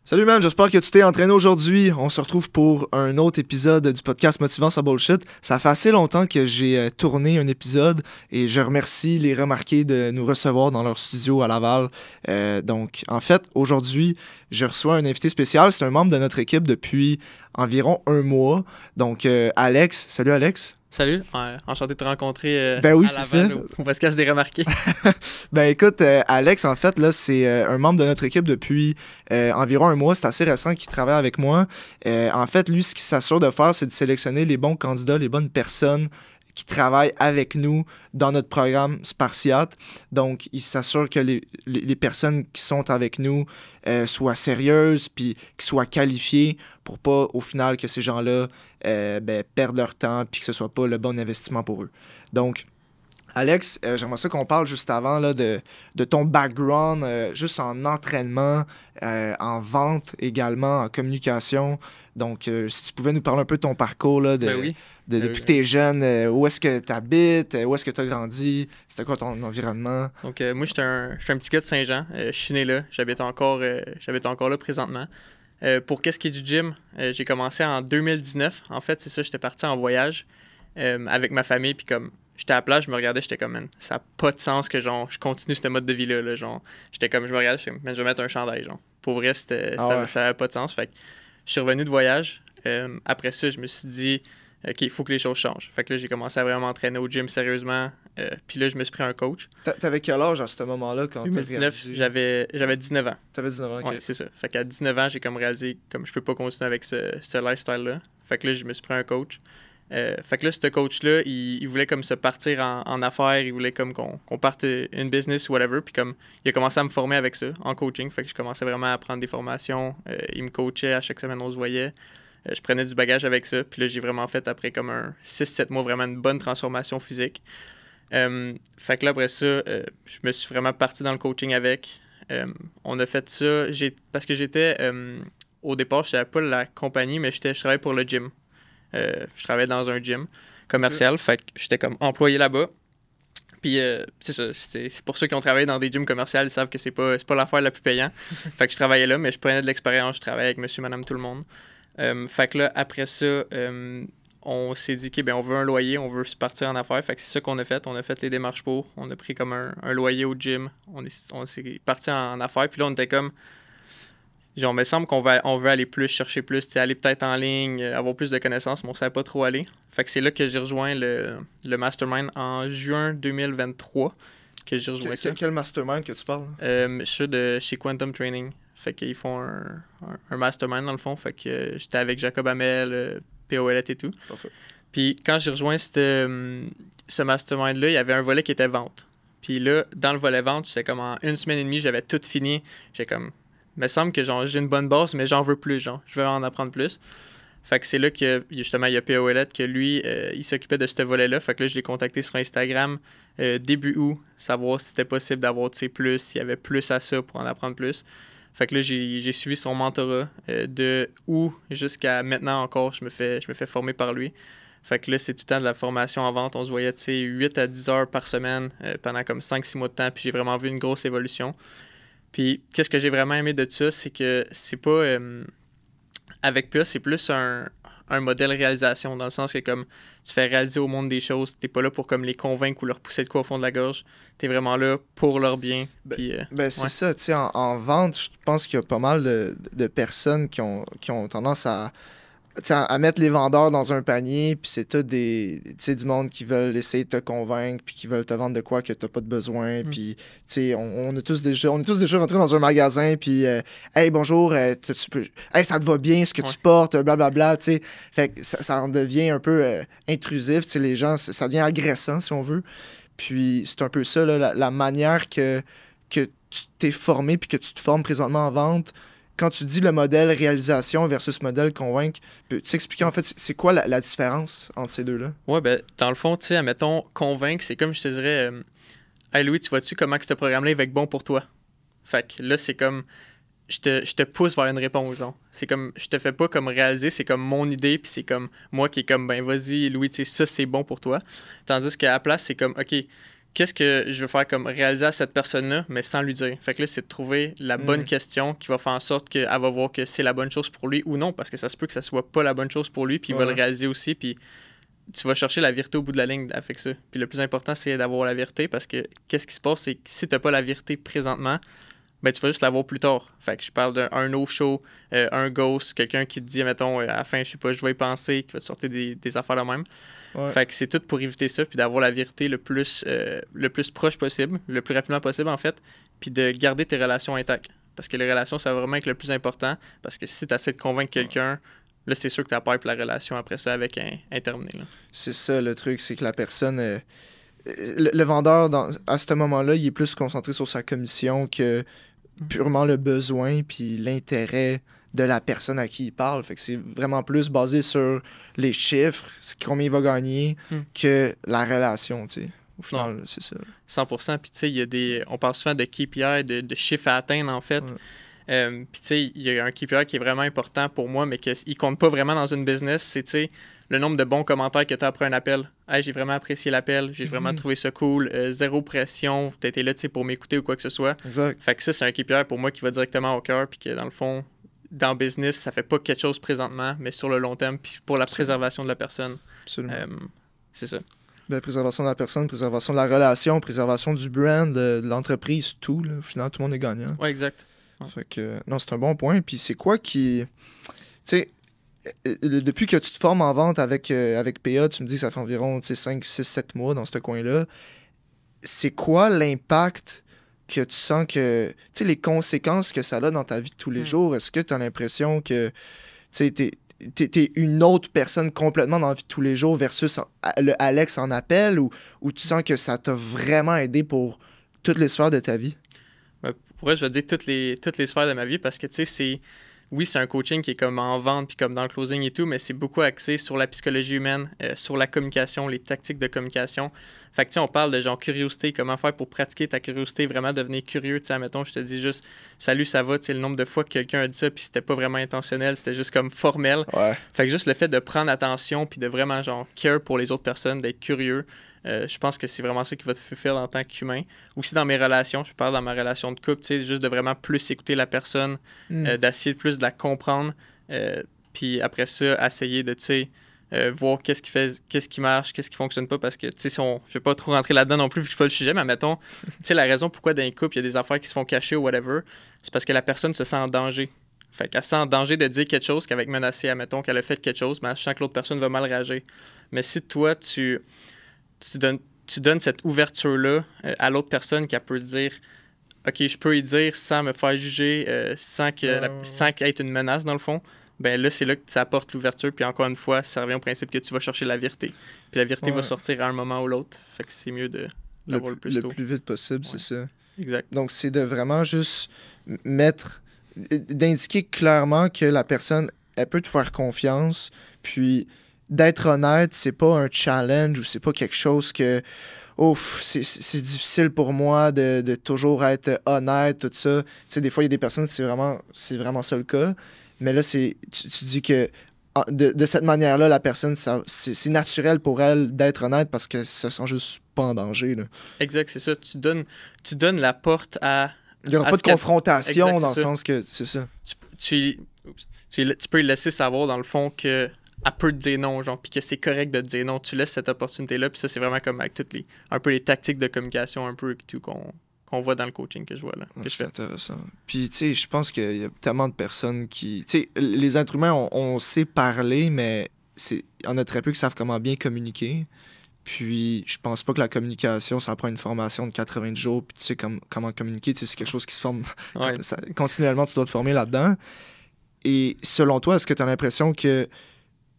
Salut man, j'espère que tu t'es entraîné aujourd'hui. On se retrouve pour un autre épisode du podcast Motivant sa bullshit. Ça fait assez longtemps que j'ai tourné un épisode et je remercie les Remarqués de nous recevoir dans leur studio à Laval. Donc, en fait, aujourd'hui, je reçois un invité spécial. C'est un membre de notre équipe depuis environ un mois. Donc, Alex. Salut Alex. Salut, enchanté de te rencontrer Ben oui, à c'est Laval, ça. au podcast des Remarqués. Ben écoute, Alex, en fait, là, c'est un membre de notre équipe depuis environ un mois. C'est assez récent qu'il travaille avec moi. En fait, lui, ce qu'il s'assure de faire, c'est de sélectionner les bons candidats, les bonnes personnes qui travaillent avec nous dans notre programme Spartiate. Donc, il s'assure que les personnes qui sont avec nous soient sérieuses puis qui soient qualifiées pour pas, au final, que ces gens-là perdent leur temps puis que ce soit pas le bon investissement pour eux. Donc, Alex, j'aimerais ça qu'on parle juste avant là, de ton background, juste en entraînement, en vente également, en communication. Donc, si tu pouvais nous parler un peu de ton parcours là, Ben oui. depuis que tu es jeune, où est-ce que tu habites, où est-ce que tu as grandi, c'était quoi ton environnement? Donc, moi, j'étais un petit gars de Saint-Jean. Je suis né là. J'habite encore là présentement. Pour qu'est-ce qui est du gym, j'ai commencé en 2019. En fait, c'est ça, j'étais parti en voyage avec ma famille. Puis comme j'étais à la plage, je me regardais, j'étais comme, man, ça n'a pas de sens que genre, je continue ce mode de vie-là. Là, genre, j'étais comme, je me regardais, j'étais comme, man, je vais mettre un chandail. Genre. Pour vrai, ça n'avait pas de sens. Fait que je suis revenu de voyage. Après ça, je me suis dit, OK, il faut que les choses changent. Fait que là, j'ai commencé à vraiment m'entraîner au gym sérieusement. Puis là, je me suis pris un coach. T'avais quel âge à ce moment-là quand 2019, j'avais 19 ans. T'avais 19 ans, ok. Ouais, c'est ça. Fait qu'à 19 ans, j'ai comme réalisé comme je peux pas continuer avec ce lifestyle-là. Fait que là, je me suis pris un coach. Fait que là, ce coach-là, il voulait comme se partir en affaires, il voulait comme qu'on parte une business ou whatever. Puis comme il a commencé à me former avec ça, en coaching. Fait que je commençais vraiment à prendre des formations. Il me coachait, à chaque semaine, on se voyait. Je prenais du bagage avec ça. Puis là, j'ai vraiment fait, après comme un 6-7 mois, vraiment une bonne transformation physique. Fait que là, après ça, je me suis vraiment parti dans le coaching avec. On a fait ça parce que j'étais, au départ, je n'avais pas la compagnie, mais je travaillais pour le gym. Je travaillais dans un gym commercial, fait que j'étais comme employé là-bas. Puis c'est ça, c'est pour ceux qui ont travaillé dans des gyms commerciaux, ils savent que c'est pas l'affaire la plus payante. Fait que je travaillais là, mais je prenais de l'expérience, je travaillais avec monsieur, madame, tout le monde. Fait que là, après ça, on s'est dit, OK, ben on veut un loyer, on veut se partir en affaires. Fait que c'est ça qu'on a fait. On a fait les démarches pour. On a pris comme un loyer au gym. On s'est parti en affaires. Puis là, on était comme, genre, il me semble on veut aller plus, chercher plus, aller peut-être en ligne, avoir plus de connaissances, mais on ne savait pas trop aller. Fait que c'est là que j'ai rejoint le mastermind en juin 2023 que j'ai rejoint ça. Quel mastermind que tu parles? Je suis chez Quantum Training. Fait qu'ils font un mastermind dans le fond. Fait que j'étais avec Jacob Hamel, POLet et tout. Parfait. Puis quand j'ai rejoint ce mastermind-là, il y avait un volet qui était vente. Puis là, dans le volet vente, j'étais comme en une semaine et demie, j'avais tout fini. J'ai comme, il me semble que genre, j'ai une bonne base, mais j'en veux plus, genre. Je veux en apprendre plus. Fait que c'est là que, justement, il y a POLet que lui, il s'occupait de ce volet-là. Fait que là, je l'ai contacté sur Instagram début août, savoir si c'était possible d'avoir, plus, s'il y avait plus à ça pour en apprendre plus. Fait que là, j'ai suivi son mentorat de août jusqu'à maintenant encore. Je me fais former par lui. Fait que là, c'est tout le temps de la formation en vente. On se voyait, 8 à 10 heures par semaine pendant comme 5-6 mois de temps. Puis j'ai vraiment vu une grosse évolution. Puis qu'est-ce que j'ai vraiment aimé de ça, c'est que c'est pas... avec PA, c'est plus un modèle réalisation, dans le sens que comme tu fais réaliser au monde des choses, t'es pas là pour comme les convaincre ou leur pousser de quoi au fond de la gorge, t'es vraiment là pour leur bien. C'est ça, tu sais, en vente, je pense qu'il y a pas mal de personnes qui ont tendance à mettre les vendeurs dans un panier, puis c'est tout du monde qui veulent essayer de te convaincre, puis qui veulent te vendre de quoi que t'as pas de besoin, puis on est tous déjà rentrés dans un magasin, puis hey bonjour, hey ça te va bien ce que tu portes, blablabla, tu sais, fait que ça en devient un peu intrusif, tu sais, les gens, ça devient agressant si on veut, puis c'est un peu ça là, la manière que tu t'es formé puis que tu te formes présentement en vente. Quand tu dis le modèle réalisation versus modèle convaincre, peux-tu expliquer en fait c'est quoi la différence entre ces deux-là? Ouais, ben dans le fond, admettons, convaincre, c'est comme je te dirais, hey Louis, tu vois-tu comment que ce programme-là va être bon pour toi? Fait que là, c'est comme, je te pousse vers une réponse, genre. C'est comme, je te fais pas comme réaliser, c'est comme mon idée, puis c'est comme moi qui est comme, ben vas-y Louis, ça c'est bon pour toi. Tandis qu'à la place, c'est comme, OK, qu'est-ce que je veux faire comme réaliser à cette personne-là, mais sans lui dire. Fait que là, c'est de trouver la bonne question qui va faire en sorte qu'elle va voir que c'est la bonne chose pour lui ou non, parce que ça se peut que ça soit pas la bonne chose pour lui, puis il va le réaliser aussi, puis tu vas chercher la vérité au bout de la ligne avec ça. Puis le plus important, c'est d'avoir la vérité, parce que qu'est-ce qui se passe, c'est que si t'as pas la vérité présentement, ben tu vas juste l'avoir plus tard. Fait que je parle d'un no-show, un ghost, quelqu'un qui te dit, mettons, à la fin, je sais pas, je vais y penser, qui va te sortir des affaires de même. Ouais. Fait que c'est tout pour éviter ça, puis d'avoir la vérité le plus proche possible, le plus rapidement possible, en fait, puis de garder tes relations intactes. Parce que les relations, ça va vraiment être le plus important, parce que si tu essaies de convaincre quelqu'un, là, c'est sûr que tu as peur que la relation après ça avec un terminé. Là. C'est ça le truc, c'est que la personne... le vendeur, à ce moment-là, il est plus concentré sur sa commission que purement le besoin puis l'intérêt de la personne à qui il parle. Fait que c'est vraiment plus basé sur les chiffres, combien il va gagner, que la relation, tu sais. Au final, c'est ça. 100%. Puis, tu sais, on parle souvent de KPI, de chiffres à atteindre, en fait. Puis, tu sais, il y a un KPI qui est vraiment important pour moi, mais qu'il ne compte pas vraiment dans une business. C'est, tu sais, le nombre de bons commentaires que tu as après un appel. Hey, j'ai vraiment apprécié l'appel, j'ai vraiment trouvé ça cool, zéro pression, tu été là, tu sais, pour m'écouter ou quoi que ce soit. Exact. Fait que ça, c'est un KPI pour moi qui va directement au cœur, puis que dans le fond, dans le business, ça fait pas quelque chose présentement, mais sur le long terme, puis pour la préservation de la personne. Absolument. C'est ça. Ben, préservation de la personne, préservation de la relation, préservation du brand, de l'entreprise, tout. Là. Au final, tout le monde est gagnant. Ouais, exact. Ouais. Fait que, non, c'est un bon point. Puis c'est quoi qui... Tu sais, depuis que tu te formes en vente avec PA, tu me dis que ça fait environ 5, 6, 7 mois dans ce coin-là. C'est quoi l'impact que tu sens que... Tu sais, les conséquences que ça a dans ta vie de tous les jours? Est-ce que tu as l'impression que tu sais, t'es une autre personne complètement dans la vie de tous les jours versus le Alex en appel ou tu sens que ça t'a vraiment aidé pour toutes les sphères de ta vie? Pour vrai, je vais dire toutes les sphères de ma vie parce que, tu sais, oui, c'est un coaching qui est comme en vente puis comme dans le closing et tout, mais c'est beaucoup axé sur la psychologie humaine, sur la communication, les tactiques de communication. Fait que, tu sais, on parle de genre curiosité, comment faire pour pratiquer ta curiosité, vraiment devenir curieux. Tu sais, admettons, je te dis juste salut, ça va, tu sais, le nombre de fois que quelqu'un a dit ça puis c'était pas vraiment intentionnel, c'était juste comme formel. Ouais. Fait que juste le fait de prendre attention puis de vraiment genre care pour les autres personnes, d'être curieux. Je pense que c'est vraiment ça qui va te fulfill en tant qu'humain. Aussi dans mes relations, je parle dans ma relation de couple, tu sais, juste de vraiment plus écouter la personne, d'essayer plus de la comprendre, puis après ça, essayer de, tu sais, voir qu'est-ce qui marche, qu'est-ce qui fonctionne pas, parce que, tu sais, je vais pas trop rentrer là-dedans non plus, vu que c'est pas le sujet, mais mettons, tu sais, la raison pourquoi dans un couple, il y a des affaires qui se font cacher ou whatever, c'est parce que la personne se sent en danger. Fait qu'elle se sent en danger de dire quelque chose qu'avec menacer, admettons qu'elle a fait quelque chose, mais elle sent que l'autre personne va mal réagir. Mais si toi, tu donnes cette ouverture-là à l'autre personne qui peut dire OK, je peux y dire sans me faire juger, sans qu'il y ait une menace dans le fond, ben là, c'est là que ça apporte l'ouverture. Puis encore une fois, ça revient au principe que tu vas chercher la vérité. Puis la vérité va sortir à un moment ou l'autre. Fait que c'est mieux de l'avoir le plus tôt. Le plus vite possible, c'est ça. Exact. Donc, c'est de vraiment juste d'indiquer clairement que la personne, elle peut te faire confiance, puis d'être honnête, c'est pas un challenge ou c'est pas quelque chose que c'est difficile pour moi de toujours être honnête, tout ça. Tu sais, des fois, il y a des personnes, c'est vraiment ça le cas. Mais là, tu dis que de cette manière-là, la personne, c'est naturel pour elle d'être honnête parce qu'elle se sent juste pas en danger. Là. Exact, c'est ça. Tu donnes la porte à... Il n'y aura pas de confrontation dans le sens que c'est ça. Tu peux lui laisser savoir, dans le fond, que elle peut te dire non, genre, puis que c'est correct de te dire non. Tu laisses cette opportunité-là, puis ça, c'est vraiment comme avec toutes un peu les tactiques de communication, un peu, et tout, qu'on voit dans le coaching que je vois, là, que je fais. C'est intéressant. Puis, tu sais, je pense qu'il y a tellement de personnes qui... Tu sais, les êtres humains, on sait parler, mais il y en a très peu qui savent comment bien communiquer. Puis, je pense pas que la communication, ça prend une formation de 80 jours, puis tu sais comment communiquer. Tu sais, c'est quelque chose qui se forme continuellement, tu dois te former là-dedans. Et selon toi, est-ce que tu as l'impression que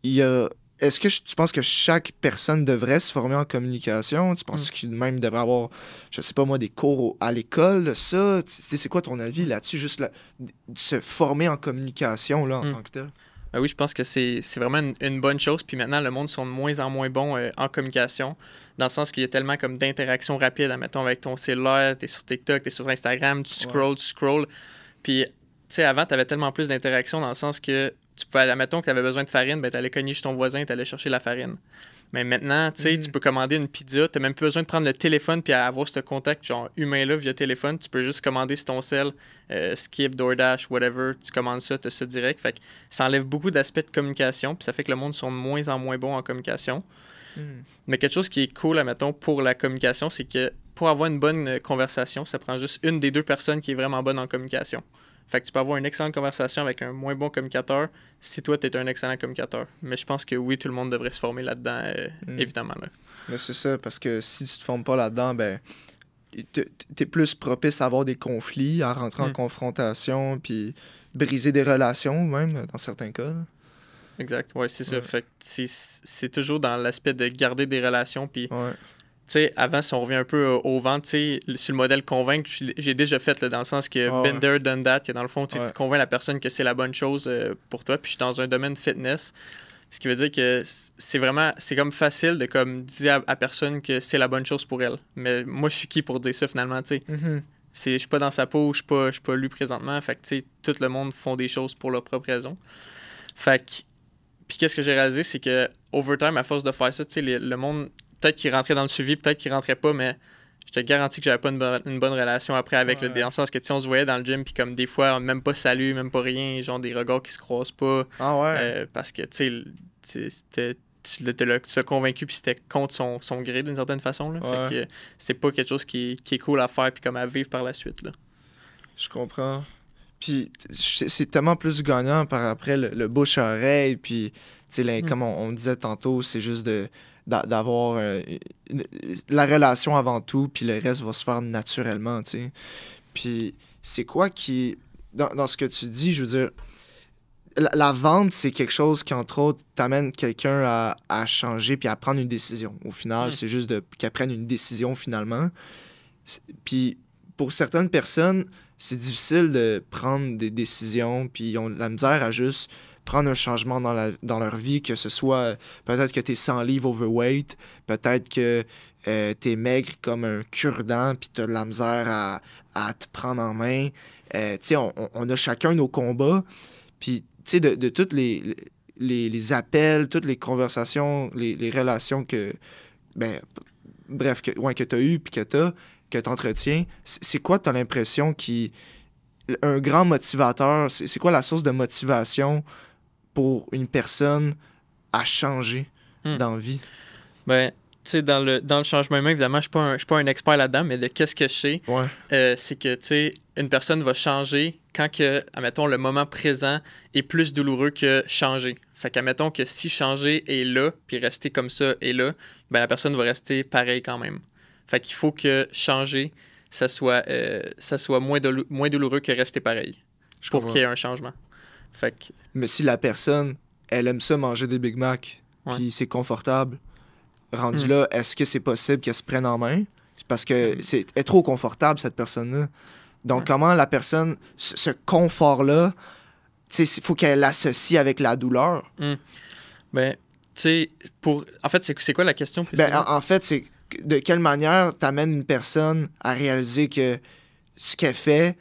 est-ce que tu penses que chaque personne devrait se former en communication? Tu penses qu'il même devrait avoir, je sais pas moi, des cours à l'école de ça? C'est quoi ton avis là-dessus? Juste se former en communication là, en tant que tel? Ben oui, je pense que c'est vraiment une bonne chose. Puis maintenant, le monde sont de moins en moins bons en communication, dans le sens qu'il y a tellement comme d'interactions rapides, admettons, avec ton cellulaire, t'es sur TikTok, t'es sur Instagram, tu scrolls. Puis, tu sais, avant, t'avais tellement plus d'interactions dans le sens que tu pouvais, admettons que t'avais besoin de farine, ben t'allais cogner chez ton voisin, t'allais chercher la farine. Mais maintenant, tu sais, tu peux commander une pizza, t'as même plus besoin de prendre le téléphone puis avoir ce contact genre humain-là via téléphone. Tu peux juste commander sur ton cell, Skip, DoorDash, whatever, tu commandes ça, t'as ça direct. Fait que ça enlève beaucoup d'aspects de communication, puis ça fait que le monde sont de moins en moins bons en communication. Mais quelque chose qui est cool, admettons, pour la communication, c'est que pour avoir une bonne conversation, ça prend juste une des deux personnes qui est vraiment bonne en communication. Fait que tu peux avoir une excellente conversation avec un moins bon communicateur si toi, tu es un excellent communicateur. Mais je pense que oui, tout le monde devrait se former là-dedans, évidemment. Là. Mais c'est ça, parce que si tu te formes pas là-dedans, ben, t'es plus propice à avoir des conflits, à rentrer en confrontation, puis briser des relations, même, dans certains cas. Là. Exact, ouais, c'est ça. Fait que c'est toujours dans l'aspect de garder des relations, puis... Ouais. Tu sais, avant, si on revient un peu au vent, tu sais, sur le modèle convaincre, j'ai déjà fait, là, dans le sens que been done that, que dans le fond, tu convaincs la personne que c'est la bonne chose pour toi. Puis je suis dans un domaine fitness, ce qui veut dire que c'est comme facile de comme dire à personne que c'est la bonne chose pour elle. Mais moi, je suis qui pour dire ça, finalement, tu sais? Je suis pas dans sa peau, je suis pas lui présentement. Fait que, tu sais, tout le monde font des choses pour leur propre raison. Fait que, puis qu'est-ce que j'ai réalisé, c'est que, overtime, à force de faire ça, tu sais, le monde... Peut-être qu'il rentrait dans le suivi, peut-être qu'il rentrait pas, mais je te garantis que j'avais pas une bonne relation après avec le dans le sens que on se voyait dans le gym, puis comme des fois, même pas salut, même pas rien, genre des regards qui se croisent pas. Parce que, tu sais, tu l'as convaincu, puis c'était contre son gré d'une certaine façon. Là. Fait que c'est pas quelque chose qui est cool à faire, puis comme à vivre par la suite. Là. Je comprends. Puis c'est tellement plus gagnant par après le bouche à oreille, puis, tu sais, comme on disait tantôt, c'est juste d'avoir la relation avant tout, puis le reste va se faire naturellement, tu sais. Puis c'est quoi qui... Dans ce que tu dis, je veux dire, la vente, c'est quelque chose qui, entre autres, t'amène quelqu'un à changer puis à prendre une décision. Au final, c'est juste qu'elle prenne une décision, finalement. Puis pour certaines personnes, c'est difficile de prendre des décisions, puis ils ont de la misère à juste prendre un changement dans leur vie, que ce soit peut-être que t'es 100 livres overweight, peut-être que t'es maigre comme un cure-dent, puis t'as de la misère à te prendre en main. Tu sais, on a chacun nos combats, puis tu sais, de tous les appels, toutes les conversations, les relations que, ben, bref, que t'as eues, puis que t'entretiens, c'est quoi t'as l'impression un grand motivateur, c'est quoi la source de motivation pour une personne à changer dans la vie? Ben, tu sais, dans le changement humain, évidemment, je suis pas un expert là-dedans, mais de qu'est-ce que je sais, c'est que, tu sais, une personne va changer quand que, admettons, le moment présent est plus douloureux que changer. Fait qu'admettons que si changer est là, puis rester comme ça est là, ben la personne va rester pareil quand même. Fait qu'il faut que changer, ça soit moins douloureux que rester pareil. Pour qu'il y ait un changement. Fait que... Mais si la personne, elle aime ça manger des Big Mac, puis c'est confortable, rendu là, est-ce que c'est possible qu'elle se prenne en main? Parce que elle est trop confortable, cette personne-là. Donc, comment la personne, ce confort-là, il faut qu'elle l'associe avec la douleur? Ben, tu sais, en fait, c'est quoi la question? En fait, c'est de quelle manière t'amènes une personne à réaliser que ce qu'elle fait,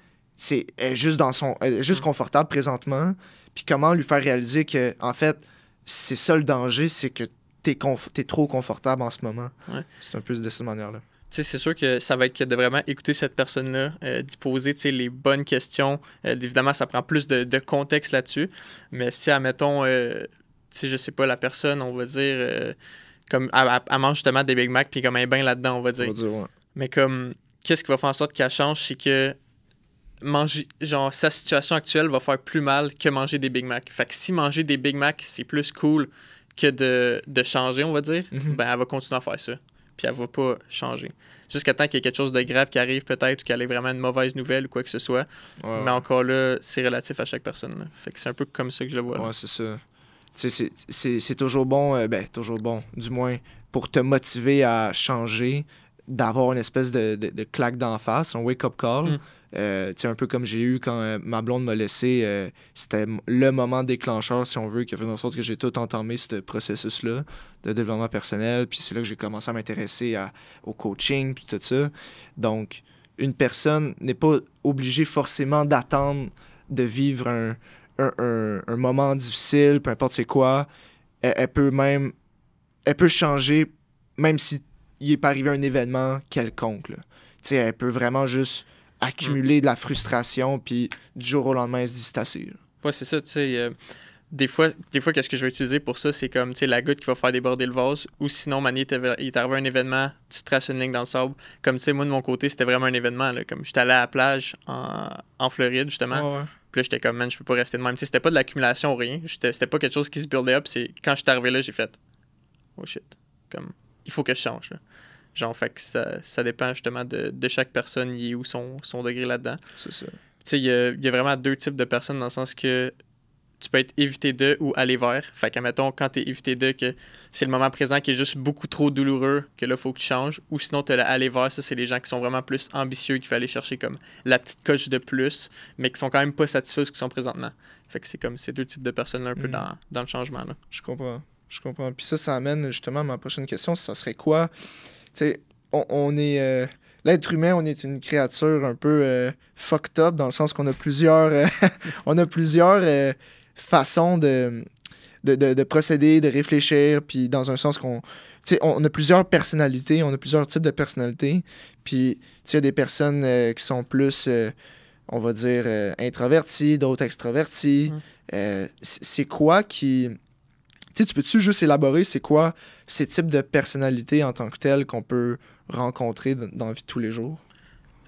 elle est juste confortable présentement, puis comment lui faire réaliser que, en fait, c'est ça le danger, c'est que t'es trop confortable en ce moment. C'est un peu de cette manière-là. Tu sais, c'est sûr que ça va être de vraiment écouter cette personne-là, d'y poser les bonnes questions. Évidemment, ça prend plus de contexte là-dessus. Mais si, admettons, tu sais, je sais pas, la personne, on va dire, comme elle mange justement des Big Mac, puis comme elle est bien là-dedans, on va dire. Mais comme, qu'est-ce qui va faire en sorte qu'elle change, c'est que sa situation actuelle va faire plus mal que manger des Big Mac. Fait que si manger des Big Mac, c'est plus cool que de changer, on va dire, ben elle va continuer à faire ça. Puis elle va pas changer. Jusqu'à temps qu'il y ait quelque chose de grave qui arrive peut-être ou qu'elle ait vraiment une mauvaise nouvelle ou quoi que ce soit. Mais encore là, c'est relatif à chaque personne. Là. Fait que c'est un peu comme ça que je le vois. Là. Ouais, c'est ça. C'est toujours bon, toujours bon, du moins, pour te motiver à changer, d'avoir une espèce de claque d'en face, un wake-up call. Un peu comme j'ai eu quand ma blonde m'a laissé, c'était le moment déclencheur, si on veut, qui a fait en sorte que j'ai tout entamé ce processus-là de développement personnel. Puis c'est là que j'ai commencé à m'intéresser au coaching, puis tout ça. Donc, une personne n'est pas obligée forcément d'attendre de vivre un moment difficile, peu importe c'est quoi. Elle peut même elle peut changer même si il est pas arrivé un événement quelconque. Là. Tu sais, elle peut vraiment juste accumuler de la frustration, puis du jour au lendemain, elle se dit c'est assez. Là. Ouais, c'est ça, tu sais. Des fois, qu'est-ce que je vais utiliser pour ça, c'est comme, tu sais, la goutte qui va faire déborder le vase, ou sinon, Mané, il est arrivé un événement, tu traces une ligne dans le sable. Comme, tu sais, moi, de mon côté, c'était vraiment un événement, là. Comme, j'étais allé à la plage en Floride, justement. Ouais. Puis là, j'étais comme, man, je peux pas rester de même. Tu sais, c'était pas de l'accumulation ou rien. C'était pas quelque chose qui se buildait up. C'est quand je suis arrivé là, j'ai fait, oh shit. Comme, il faut que je change, là. Genre, fait que ça dépend, justement, de chaque personne, il est où son degré là-dedans. C'est ça. Tu sais, il y a vraiment deux types de personnes dans le sens que tu peux être évité de ou aller vers. Fait que, mettons, quand t'es évité de, que c'est le moment présent qui est juste beaucoup trop douloureux, que là, il faut que tu changes. Ou sinon, t'as le aller vers, ça, c'est les gens qui sont vraiment plus ambitieux, qui veulent aller chercher comme la petite coche de plus, mais qui sont quand même pas satisfaits de ce qu'ils sont présentement. Fait que c'est comme ces deux types de personnes un peu dans le changement, là. Je comprends. Puis ça amène justement à ma prochaine question. Ça serait quoi? Tu sais, on est... l'être humain, on est une créature un peu fucked up, dans le sens qu'on a plusieurs... on a plusieurs façons de procéder, de réfléchir, puis dans un sens qu'on... Tu sais, on a plusieurs personnalités, on a plusieurs types de personnalités, puis tu sais, il y a des personnes qui sont plus, on va dire, introverties, d'autres extroverties. C'est quoi qui... Tu sais, tu peux-tu juste élaborer c'est quoi ces types de personnalités en tant que telles qu'on peut rencontrer dans la vie de tous les jours?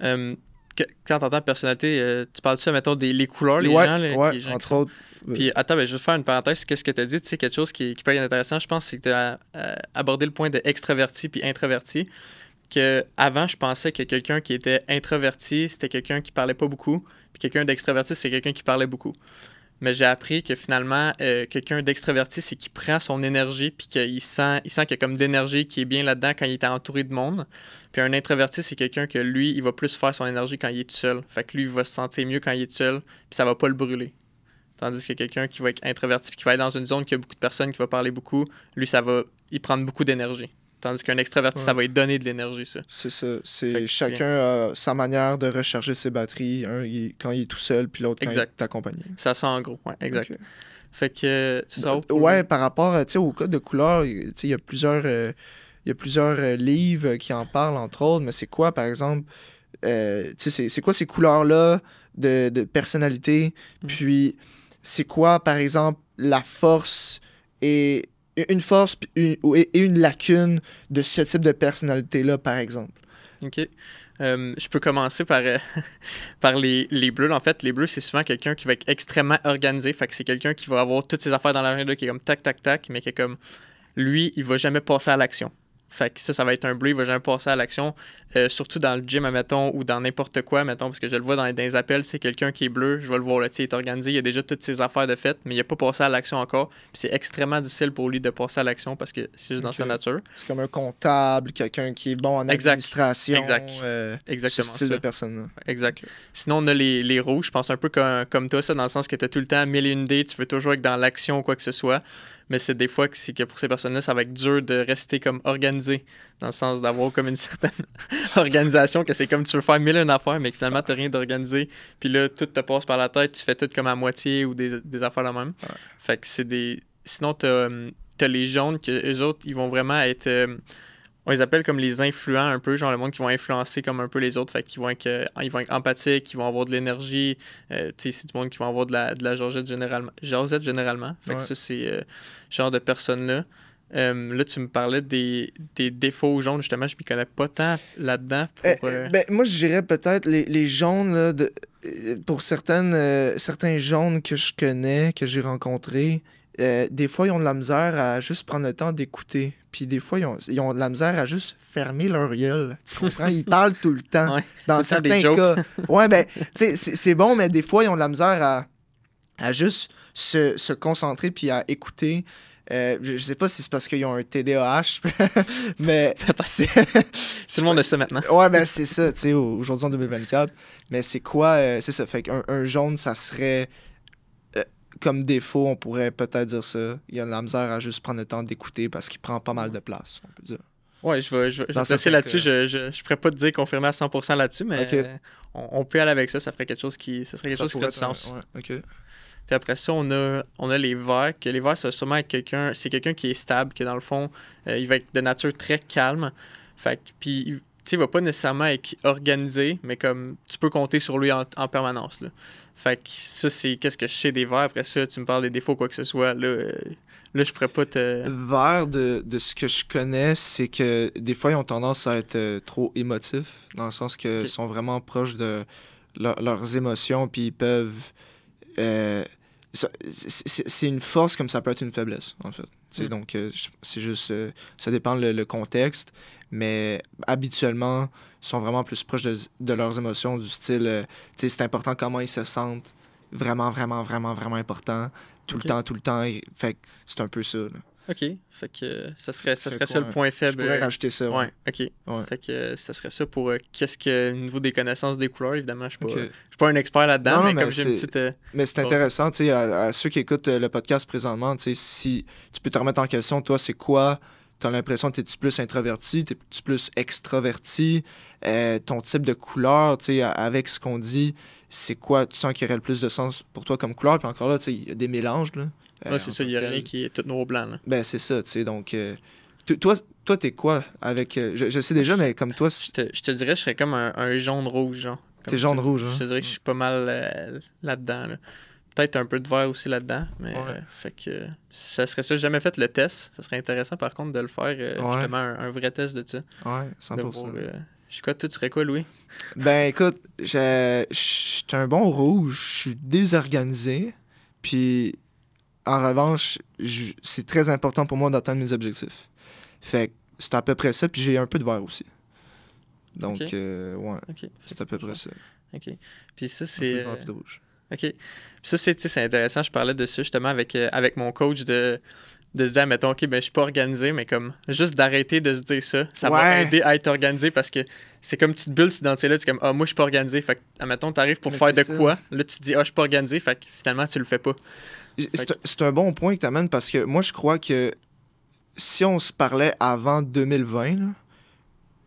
Quand t'entends personnalité, tu parles-tu, mettons, les couleurs, les Ouais, gens? ouais, les gens entre autres. Puis, attends, ben, je vais juste faire une parenthèse. Qu'est-ce que tu as dit? Tu sais, quelque chose qui peut être intéressant, je pense, c'est que tu as abordé le point de extraverti puis introverti. Que avant, je pensais que quelqu'un qui était introverti, c'était quelqu'un qui parlait pas beaucoup. Puis quelqu'un d'extraverti, c'est quelqu'un qui parlait beaucoup. Mais j'ai appris que finalement, quelqu'un d'extraverti, c'est qu'il prend son énergie puis qu'il sent qu'il y a comme d'énergie qui est bien là-dedans quand il est entouré de monde. Puis un introverti, c'est quelqu'un que lui, il va plus faire son énergie quand il est tout seul. Fait que lui, il va se sentir mieux quand il est tout seul, puis ça va pas le brûler. Tandis que quelqu'un qui va être introverti puis qui va être dans une zone qui a beaucoup de personnes, qui va parler beaucoup, lui, ça va y prendre beaucoup d'énergie. Tandis qu'un extraverti, ça va lui donner de l'énergie, ça. C'est ça. Chacun a sa manière de recharger ses batteries. Un, quand il est tout seul, puis l'autre quand il est accompagné. Ça sent en gros, ouais, exact. Okay. Fait que, c'est ça. Ouais, par rapport au code de couleur, il y a plusieurs livres qui en parlent, entre autres, mais c'est quoi, par exemple, c'est quoi ces couleurs-là de personnalité, puis c'est quoi, par exemple, la force et une force et une lacune de ce type de personnalité-là, par exemple. OK. Je peux commencer par les bleus. En fait, les bleus, c'est souvent quelqu'un qui va être extrêmement organisé. Fait que c'est quelqu'un qui va avoir toutes ses affaires dans l'agenda, qui est comme tac, tac, tac, mais qui est comme, lui, il va jamais passer à l'action. Fait que ça va être un bleu, il va jamais passer à l'action. Surtout dans le gym, admettons, ou dans n'importe quoi, admettons, parce que je le vois dans les appels, c'est quelqu'un qui est bleu, je vais le voir, là, il est organisé, il a déjà toutes ses affaires de fait, mais il n'a pas passé à l'action encore. Puis c'est extrêmement difficile pour lui de passer à l'action parce que c'est juste dans sa nature. C'est comme un comptable, quelqu'un qui est bon en administration. Exact. Exactement. Ce style de personne-là. Exact. Sinon, on a les rouges, je pense un peu comme toi, ça, dans le sens que tu as tout le temps 1001 idées, tu veux toujours être dans l'action ou quoi que ce soit. Mais c'est des fois que pour ces personnes-là, ça va être dur de rester comme organisé, dans le sens d'avoir comme une certaine organisation, que c'est comme tu veux faire 1001 affaires, mais que finalement, tu n'as rien d'organisé. Puis là, tout te passe par la tête, tu fais tout comme à moitié ou des affaires la même. Ouais. Fait que c'est des... Sinon, t'as les jaunes, que eux autres, ils vont vraiment être... on les appelle comme les influents un peu, genre le monde qui vont influencer comme un peu les autres, fait qu'ils vont être empathiques, ils vont avoir de l'énergie, c'est du monde qui va avoir de la Georgette généralement. Fait que ça, c'est genre de personnes-là. Là, tu me parlais des défauts jaunes, justement, je m'y connais pas tant là-dedans. Moi, je dirais peut-être les jaunes, là, pour certains jaunes que je connais, que j'ai rencontrés, des fois, ils ont de la misère à juste prendre le temps d'écouter. Puis des fois, ils ont de la misère à juste fermer leur gueule. Tu comprends? Ils parlent tout le temps. Ouais, dans certains cas. Ouais, ben, tu sais, c'est bon, mais des fois, ils ont de la misère à juste se concentrer puis à écouter. Je sais pas si c'est parce qu'ils ont un TDAH, mais... Tout le monde a ça maintenant. Ouais, ben c'est ça, tu sais, aujourd'hui en 2024. Mais c'est quoi? C'est ça, fait qu'un jaune, ça serait... Comme défaut, on pourrait peut-être dire ça. Il a de la misère à juste prendre le temps d'écouter parce qu'il prend pas mal de place, on peut dire. Ouais, je vais passer là-dessus. Je pourrais pas te dire confirmer à 100% là-dessus, mais okay. On peut aller avec ça. Ça ferait quelque chose qui ferait du sens. Ouais, OK. Puis après ça, on a les verts, que les verts, ça va sûrement être c'est quelqu'un qui est stable, que dans le fond, il va être de nature très calme. Fait que, puis, tu sais, il va pas nécessairement être organisé, mais comme tu peux compter sur lui en permanence, là. Fait que ça, c'est qu'est-ce que je sais des verts. Après ça, tu me parles des défauts, quoi que ce soit. Là je pourrais pas te... Vers de ce que je connais, c'est que des fois, ils ont tendance à être trop émotifs, dans le sens qu'ils Ok. sont vraiment proches de leurs émotions, puis ils peuvent... euh, c'est une force comme ça peut être une faiblesse, en fait. Tu sais, Mm. donc, c'est juste... ça dépend le contexte, mais habituellement, ils sont vraiment plus proches de leurs émotions, du style... tu sais, c'est important comment ils se sentent. Vraiment, vraiment, vraiment, vraiment important. Tout Ok. le temps, tout le temps. Fait que c'est un peu ça, là. OK. Fait que ça serait Fait ça le ouais. point Je faible. pourrais rajouter ça, ouais. Ouais, OK. Ouais. Fait que ça serait ça pour qu'est-ce que au niveau des connaissances des couleurs, évidemment, Ok. je suis pas un expert là-dedans, Non, non, mais mais comme j'ai une c'est petite mais c'est base. intéressant, tu sais, à ceux qui écoutent le podcast présentement, tu sais, si tu peux te remettre en question, toi, c'est quoi? T'as l'impression que t'es-tu plus introverti, t'es-tu plus extraverti? Ton type de couleur, tu sais, avec ce qu'on dit, c'est quoi, tu sens qu'il y aurait le plus de sens pour toi comme couleur? Puis encore là, tu sais, il y a des mélanges, là. Ouais, c'est En ça, tant il y que a rien tel. qui est tout noir ou blanc là. Ben, c'est ça, tu sais, donc... toi, t'es quoi avec... je sais déjà, mais comme toi, Je te dirais je serais comme un jaune rouge genre. t'es jaune-rouge, Je te hein? dirais que je suis pas mal là-dedans là. Peut-être un peu de vert aussi là-dedans, mais Ouais. fait que ça serait ça. J'ai jamais fait le test. Ça serait intéressant par contre de le faire, Ouais. justement un vrai test de ça. Ouais, De 100%. voir, je sais quoi, toi, tu serais quoi, Louis? Ben écoute, je suis un bon rouge, je suis désorganisé, puis en revanche, c'est très important pour moi d'atteindre mes objectifs. Fait que c'est à peu près ça, puis j'ai un peu de vert aussi. Donc, Ok. ouais, OK. c'est à peu près ça. OK. Puis ça, Un peu c'est... de vert puis de rouge. OK. Puis ça, tu sais, c'est intéressant. Je parlais de ça justement avec mon coach de se dire, mettons, OK, ben, je suis pas organisé, mais comme juste d'arrêter de se dire ça, ça va Ouais. aider à être organisé parce que c'est comme tu te bulles cette identité-là, tu es comme, ah, moi, je suis pas organisé. Fait que, admettons, t'arrives pour Mais faire de c'est ça. quoi, là, tu te dis, ah, je suis pas organisé, fait que finalement, tu le fais pas. C'est un bon point que tu amènes parce que moi, je crois que si on se parlait avant 2020, là,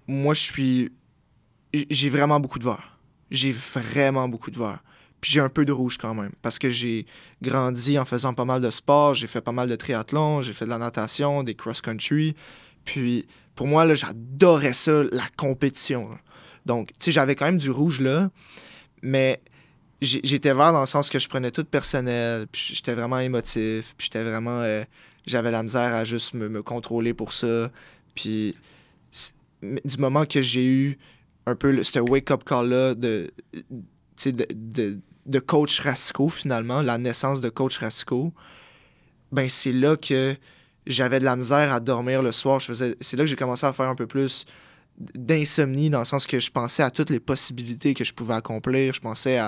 moi, j'ai vraiment beaucoup de vert. J'ai vraiment beaucoup de vert. Puis j'ai un peu de rouge quand même. Parce que j'ai grandi en faisant pas mal de sport. J'ai fait pas mal de triathlon. J'ai fait de la natation, des cross-country. Puis pour moi, là, j'adorais ça, la compétition, là. Donc, tu sais, j'avais quand même du rouge là. Mais j'étais vert dans le sens que je prenais tout personnel. Puis j'étais vraiment émotif. Puis j'étais vraiment... j'avais la misère à juste me contrôler pour ça. Puis du moment que j'ai eu un peu ce wake-up call-là tu sais, de coach Rasco, finalement, la naissance de coach Rasco, ben c'est là que j'avais de la misère à dormir le soir. C'est là que j'ai commencé à faire un peu plus d'insomnie, dans le sens que je pensais à toutes les possibilités que je pouvais accomplir. Je pensais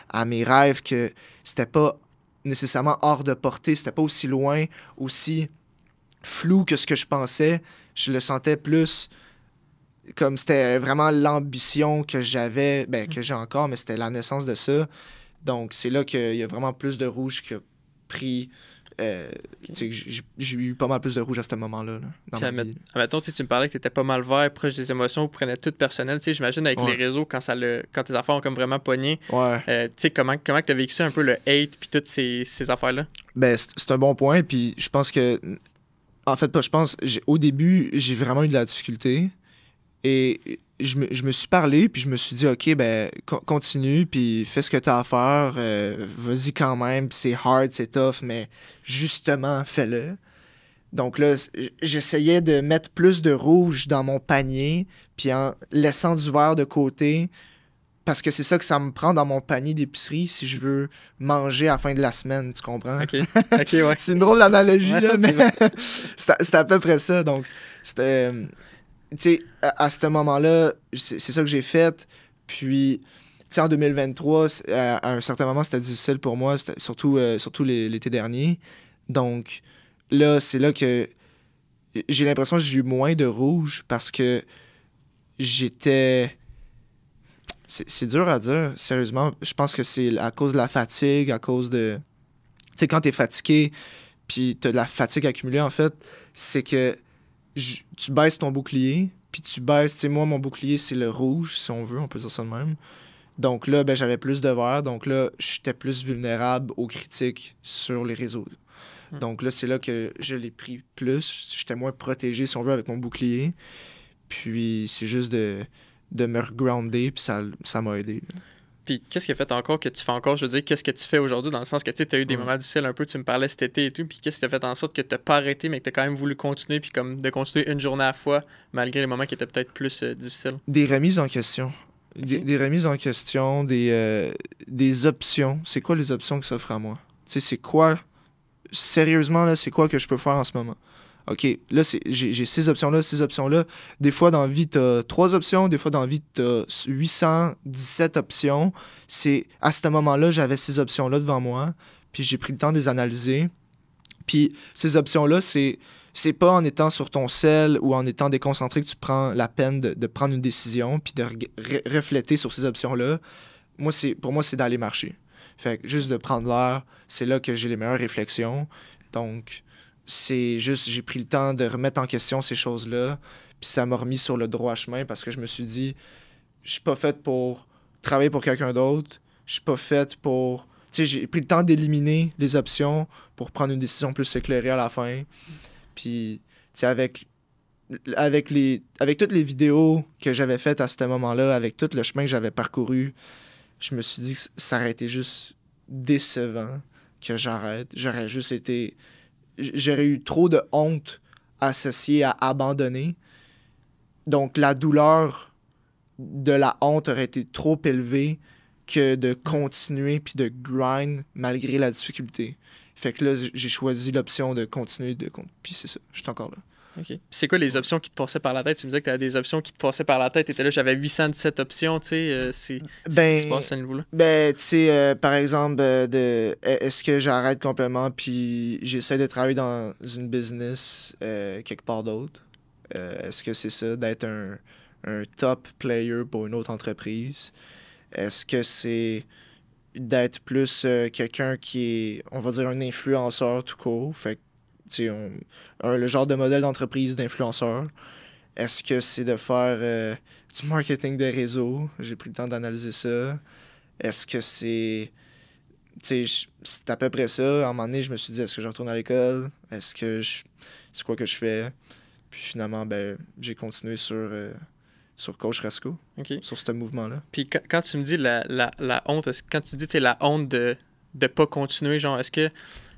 à mes rêves, que c'était pas nécessairement hors de portée, c'était pas aussi loin, aussi flou que ce que je pensais. Je le sentais plus comme c'était vraiment l'ambition que j'avais, ben, que j'ai encore, mais c'était la naissance de ça. Donc, c'est là qu'il y a vraiment plus de rouge qui a pris. Tu sais, j'ai eu pas mal plus de rouge à ce moment-là, là, dans Puis, ma vie. admettons, tu sais, tu me parlais que tu étais pas mal vert, proche des émotions, tu prenais tout personnel. Tu sais, j'imagine avec Ouais. les réseaux, quand tes affaires ont comme vraiment pogné, Ouais. tu sais, comment tu as vécu ça un peu, le hate, puis toutes ces affaires-là? Ben, c'est un bon point. Puis je pense que. En fait, pas je pense. Au début, j'ai vraiment eu de la difficulté. Et je me suis parlé, puis je me suis dit, OK, ben, continue, puis fais ce que tu as à faire. Vas-y quand même. Puis c'est hard, c'est tough, mais justement, fais-le. Donc là, j'essayais de mettre plus de rouge dans mon panier, puis en laissant du vert de côté, parce que c'est ça que ça me prend dans mon panier d'épicerie si je veux manger à la fin de la semaine, tu comprends? OK. OK, ouais. C'est une drôle d'analogie, Ouais, là, c'est mais vrai. c'était à peu près ça. Donc, c'était... tu sais, à ce moment-là, c'est ça que j'ai fait. Puis, tu sais, en 2023, à un certain moment, c'était difficile pour moi, surtout l'été dernier. Donc, là, c'est là que j'ai l'impression que j'ai eu moins de rouge parce que j'étais... C'est dur à dire, sérieusement. Je pense que c'est à cause de la fatigue, à cause de... Tu sais, quand t'es fatigué, puis t'as de la fatigue accumulée, en fait, c'est que tu baisses ton bouclier, puis tu baisses... Tu sais, moi, mon bouclier, c'est le rouge, si on veut, on peut dire ça de même. Donc là, ben, j'avais plus de verre. Donc là, j'étais plus vulnérable aux critiques sur les réseaux. Donc là, c'est là que je l'ai pris plus. J'étais moins protégé, si on veut, avec mon bouclier. Puis c'est juste de me regrounder, puis ça m'a aidé. Là. Puis qu'est-ce qui a fait encore que tu fais encore, je veux dire, qu'est-ce que tu fais aujourd'hui dans le sens que tu as eu des moments difficiles un peu, tu me parlais cet été et tout, puis qu'est-ce qui a fait en sorte que tu n'as pas arrêté, mais que tu as quand même voulu continuer, puis comme de continuer une journée à la fois, malgré les moments qui étaient peut-être plus difficiles? Des remises en question. Okay. Des remises en question, des options. C'est quoi les options qui s'offrent à moi? Tu sais, c'est quoi, sérieusement, là, c'est quoi que je peux faire en ce moment? OK, là, j'ai ces options-là, ces options-là. Des fois, dans la vie, tu as 3 options. Des fois, dans la vie, tu as 817 options. C'est à ce moment-là, j'avais ces options-là devant moi. Puis j'ai pris le temps de les analyser. Puis ces options-là, c'est pas en étant sur ton cell ou en étant déconcentré que tu prends la peine de prendre une décision puis de refléter sur ces options-là. Pour moi, c'est d'aller marcher. Fait que juste de prendre l'air, c'est là que j'ai les meilleures réflexions. Donc, c'est juste, j'ai pris le temps de remettre en question ces choses-là. Puis ça m'a remis sur le droit chemin parce que je me suis dit, je suis pas faite pour travailler pour quelqu'un d'autre. Je suis pas faite pour... Tu sais, j'ai pris le temps d'éliminer les options pour prendre une décision plus éclairée à la fin. Puis, tu sais, avec toutes les vidéos que j'avais faites à ce moment-là, avec tout le chemin que j'avais parcouru, je me suis dit que ça aurait été juste décevant que j'arrête. J'aurais eu trop de honte associée à abandonner. Donc, la douleur de la honte aurait été trop élevée que de continuer puis de grind malgré la difficulté. Fait que là, j'ai choisi l'option de continuer puis c'est ça, je suis encore là. OK. Puis c'est quoi les options qui te passaient par la tête? Tu me disais que tu avais des options qui te passaient par la tête. Et là, j'avais 817 options, tu sais. C'est ce qui se passe à ce niveau-là? Ben, tu sais, par exemple, est-ce que j'arrête complètement puis j'essaie de travailler dans une business quelque part d'autre? Est-ce que c'est ça, d'être un top player pour une autre entreprise? Est-ce que c'est d'être plus quelqu'un qui est, on va dire, un influenceur tout court? Fait que, tu sais, le genre de modèle d'entreprise d'influenceur. Est-ce que c'est de faire du marketing de réseau? J'ai pris le temps d'analyser ça. Est-ce que c'est... Tu sais, c'est à peu près ça. À un moment donné, je me suis dit, est-ce que je retourne à l'école? C'est quoi que je fais? Puis finalement, ben, j'ai continué sur Coach Rasco, OK. sur ce mouvement-là. Puis quand tu me dis la honte, quand tu dis la honte de pas continuer, genre, est-ce que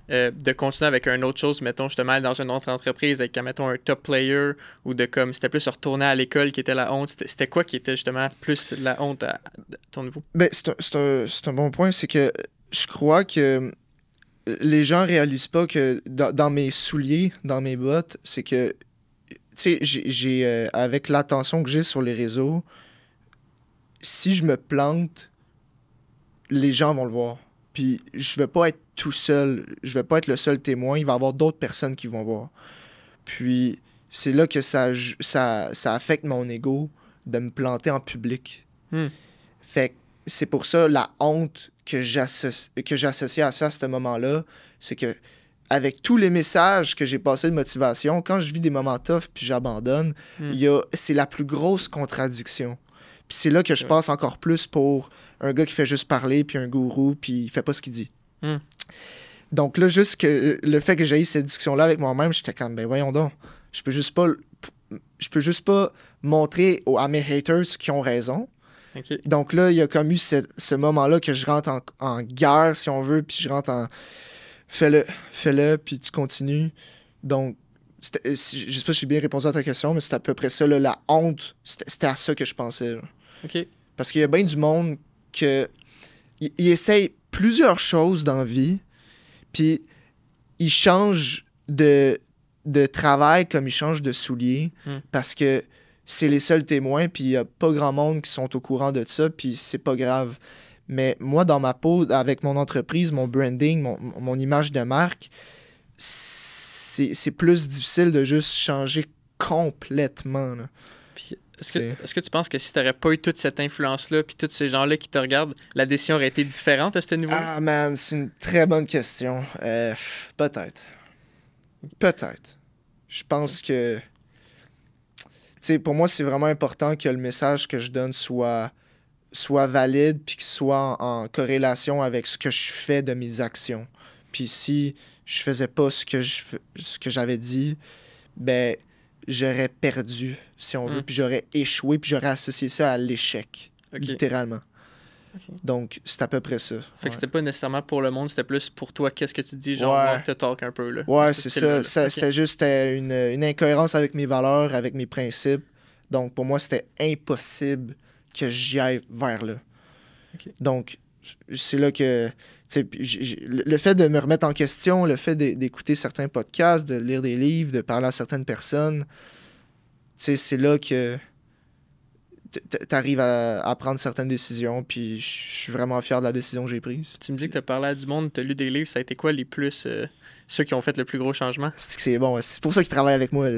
de continuer avec une autre chose, mettons, justement, aller dans une autre entreprise avec, mettons, un top player, ou de comme, c'était plus retourner à l'école qui était la honte, c'était quoi qui était justement plus la honte à ton niveau? Ben, c'est un bon point, c'est que je crois que les gens réalisent pas que dans mes souliers, dans mes bottes, c'est que, tu sais, avec l'attention que j'ai sur les réseaux, si je me plante, les gens vont le voir. Puis je vais pas être tout seul, je vais pas être le seul témoin, il va y avoir d'autres personnes qui vont voir. Puis c'est là que ça affecte mon ego de me planter en public. Fait que c'est pour ça la honte que j'associe à ça à ce moment-là, c'est que avec tous les messages que j'ai passés de motivation, quand je vis des moments tough puis j'abandonne, c'est la plus grosse contradiction. Puis c'est là que je passe encore plus pour un gars qui fait juste parler, puis un gourou, puis il fait pas ce qu'il dit. Donc là, juste que le fait que j'ai eu cette discussion-là avec moi-même, j'étais comme, ben voyons donc, je peux juste pas montrer à mes haters qui ont raison. Okay. Donc là, il y a comme eu ce moment-là que je rentre en guerre, si on veut, puis je rentre en fais-le, puis tu continues. Donc, je sais pas si j'ai bien répondu à ta question, mais c'était à peu près ça, là, la honte, c'était à ça que je pensais. OK. Parce qu'il y a bien du monde il essaye plusieurs choses dans la vie, puis il change de travail comme il change de souliers, parce que c'est les seuls témoins, puis il n'y a pas grand monde qui sont au courant de ça, puis c'est pas grave. Mais moi, dans ma peau, avec mon entreprise, mon branding, mon image de marque, c'est plus difficile de juste changer complètement. Là. Puis est-ce que tu penses que si tu n'aurais pas eu toute cette influence-là, puis tous ces gens-là qui te regardent, la décision aurait été différente à ce niveau-là? Ah, man, c'est une très bonne question. Peut-être. Peut-être. Je pense que... Tu sais, pour moi, c'est vraiment important que le message que je donne soit soit valide puis qu'il soit en corrélation avec ce que je fais de mes actions. Puis si je faisais pas ce que j'avais dit, ben j'aurais perdu, si on veut, puis j'aurais échoué, puis j'aurais associé ça à l'échec, littéralement. Okay. Donc, c'est à peu près ça. Fait que c'était pas nécessairement pour le monde, c'était plus pour toi, qu'est-ce que tu dis, genre, walk the talk un peu, là. Ouais, c'est ça. C'était juste une incohérence avec mes valeurs, avec mes principes. Donc, pour moi, c'était impossible que j'y aille vers là. Okay. Donc, c'est là que... Le fait de me remettre en question, le fait d'écouter certains podcasts, de lire des livres, de parler à certaines personnes, c'est là que t'arrives à prendre certaines décisions, puis je suis vraiment fier de la décision que j'ai prise. Tu me dis que t'as parlé à du monde, t'as lu des livres, ça a été quoi les plus... ceux qui ont fait le plus gros changement? C'est bon, c'est pour ça qu'ils travaillent avec moi.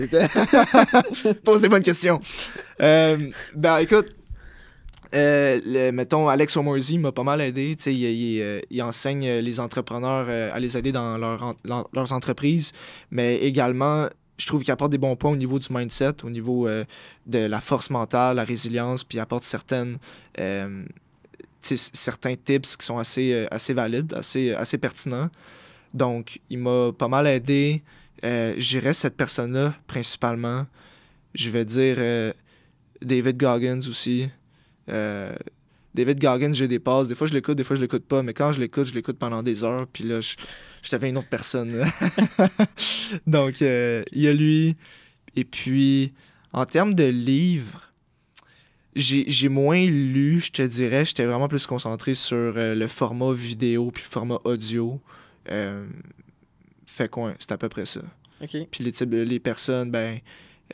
Pose des bonnes questions. Ben écoute, mettons, Alex Hormozy m'a pas mal aidé. Il enseigne les entrepreneurs à les aider dans leurs entreprises, mais également, je trouve qu'il apporte des bons points au niveau du mindset, au niveau de la force mentale, la résilience, puis il apporte certains tips qui sont assez valides, assez pertinents. Donc, il m'a pas mal aidé. J'irais cette personne-là, principalement. Je vais dire David Goggins aussi. David Goggins, j'ai des passes. Des fois, je l'écoute, des fois, je l'écoute pas. Mais quand je l'écoute pendant des heures. Puis là, je deviens une autre personne. Donc, il y a lui. Et puis, en termes de livres, j'ai moins lu, je te dirais. J'étais vraiment plus concentré sur le format vidéo puis le format audio. Fait quoi, c'est à peu près ça. Okay. Puis les personnes, ben,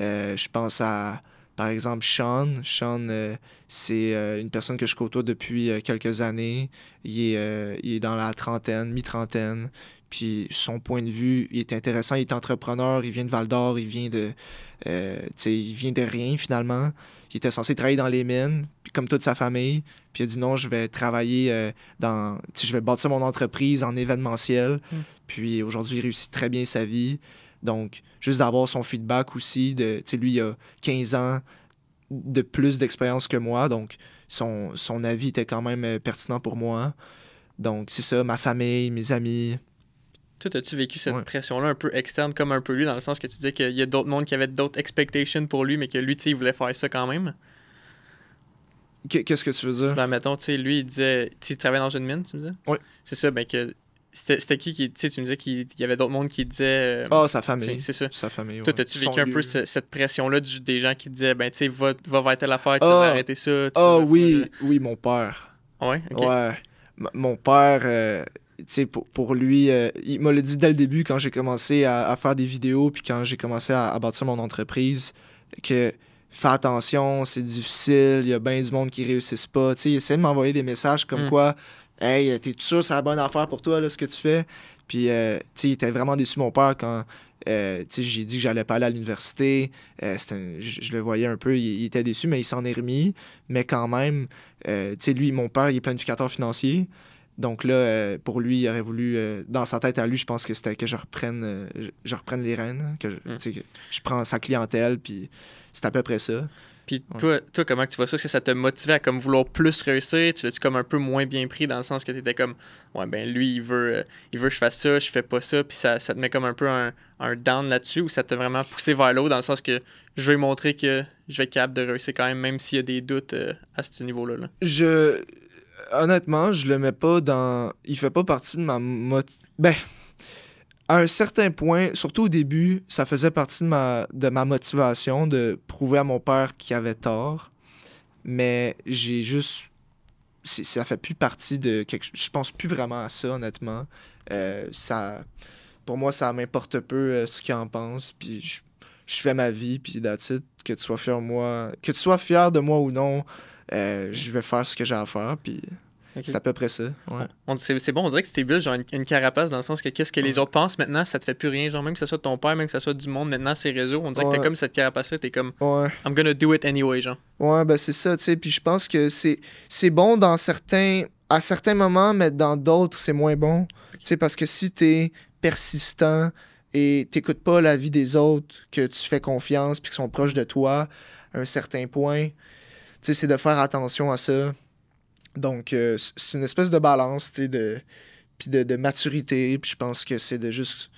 je pense à... Par exemple, Sean, c'est une personne que je côtoie depuis quelques années. Il est dans la trentaine, mi-trentaine. Puis son point de vue, il est intéressant. Il est entrepreneur, il vient de Val-d'Or, il vient de rien finalement. Il était censé travailler dans les mines, comme toute sa famille. Puis il a dit non, je vais travailler je vais bâtir mon entreprise en événementiel. Puis aujourd'hui, il réussit très bien sa vie. Donc, juste d'avoir son feedback aussi, lui, il a 15 ans de plus d'expérience que moi, donc son avis était quand même pertinent pour moi. Donc, c'est ça, ma famille, mes amis. Toi, as-tu vécu cette pression-là un peu externe comme un peu lui, dans le sens que tu disais qu'il y a d'autres mondes qui avaient d'autres expectations pour lui, mais que lui, tu sais, il voulait faire ça quand même? Qu'est-ce que tu veux dire? Ben, mettons, tu sais, lui, il disait... Tu sais, il travaillait dans une mine, tu me disais? Oui. C'est ça, ben que... C'était qui tu sais, tu me disais qu'il y avait d'autres mondes qui disaient... sa famille. C'est ça. Sa famille, Toi, as-tu vécu un peu cette pression-là des gens qui disaient, ben, tu sais, va vers telle affaire, tu vas arrêter ça? Oui, mon père. Ouais, OK. Ouais. Mon père, tu sais, pour lui, il m'a le dit dès le début, quand j'ai commencé à faire des vidéos, puis quand j'ai commencé à bâtir mon entreprise, que fais attention, c'est difficile, il y a bien du monde qui réussissent pas. Tu sais, il essaie de m'envoyer des messages comme quoi... Hey, t'es sûr c'est la bonne affaire pour toi, là, ce que tu fais? Puis, tu sais, il était vraiment déçu, mon père, quand j'ai dit que j'allais pas aller à l'université. Je le voyais un peu, il était déçu, mais il s'en est remis. Mais quand même, tu sais, lui, mon père, il est planificateur financier. Donc là, pour lui, il aurait voulu, dans sa tête à lui, je pense que c'était que je reprenne les rênes, que je prends sa clientèle, puis c'est à peu près ça. Puis toi, comment tu vois ça? Est-ce que ça te motivait à comme vouloir plus réussir? Tu l'as-tu comme un peu moins bien pris dans le sens que tu étais comme ouais, ben lui, il veut que je fasse ça, je fais pas ça, puis ça te met comme un peu un down là-dessus, ou ça t'a vraiment poussé vers l'eau dans le sens que je vais lui montrer que je vais être capable de réussir quand même s'il y a des doutes à ce niveau-là? Là. Honnêtement, je le mets pas dans... Il fait pas partie de ma Ben, à un certain point, surtout au début, ça faisait partie de ma motivation de prouver à mon père qu'il avait tort. Mais j'ai juste... Ça fait plus partie de quelque chose. Je pense plus vraiment à ça, honnêtement. Pour moi, ça m'importe peu ce qu'il en pense. Puis je fais ma vie, puis that's it. Que tu sois fier de moi, de moi ou non, je vais faire ce que j'ai à faire, puis... Okay. C'est à peu près ça. Ouais. C'est bon, on dirait que c'était bulle, genre une carapace dans le sens que qu'est-ce que les autres pensent maintenant, ça te fait plus rien. Genre, même que ça soit ton père, même que ça soit du monde maintenant, ces réseaux, on dirait que t'as comme cette carapace-là, t'es comme I'm gonna do it anyway, genre. Ouais, ben c'est ça, tu sais. Puis je pense que c'est bon à certains moments, mais dans d'autres, c'est moins bon. Tu sais, parce que si t'es persistant et t'écoutes pas la vie des autres, que tu fais confiance, puis qu'ils sont proches de toi, à un certain point, tu sais, c'est de faire attention à ça. Donc, c'est une espèce de balance, tu sais, puis de maturité. Puis je pense que c'est de juste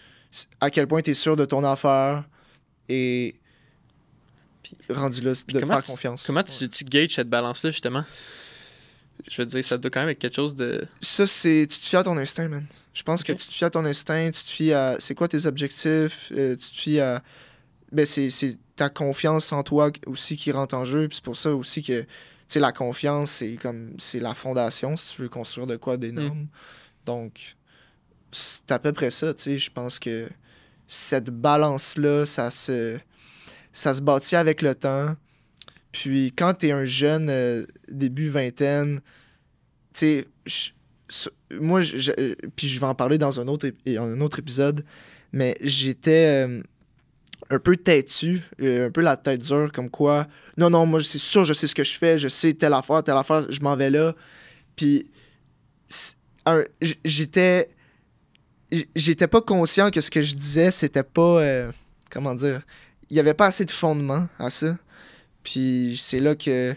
à quel point tu es sûr de ton affaire et Puis- rendu là, Puis de te comment faire confiance. comment tu gages cette balance-là, justement? Je veux dire, ça doit quand même être quelque chose de... Ça, c'est. Tu te fies à ton instinct, man. Je pense Ok. que tu te fies à ton instinct, tu te fies à. C'est quoi tes objectifs, tu te fies à. Ben, c'est ta confiance en toi aussi qui rentre en jeu. Puis c'est pour ça aussi que, tu sais, la confiance, c'est comme. C'est la fondation si tu veux construire de quoi d'énorme. Donc, c'est à peu près ça, tu sais. Je pense que cette balance-là, ça se bâtit avec le temps. Puis quand t'es un jeune, début vingtaine, tu sais, moi, puis je vais en parler dans un autre épisode, mais j'étais un peu têtu, un peu la tête dure, comme quoi, non, non, moi, c'est sûr, je sais ce que je fais, je sais telle affaire, je m'en vais là. Puis, j'étais pas conscient que ce que je disais, c'était pas, comment dire, il y avait pas assez de fondement à ça. Puis c'est là que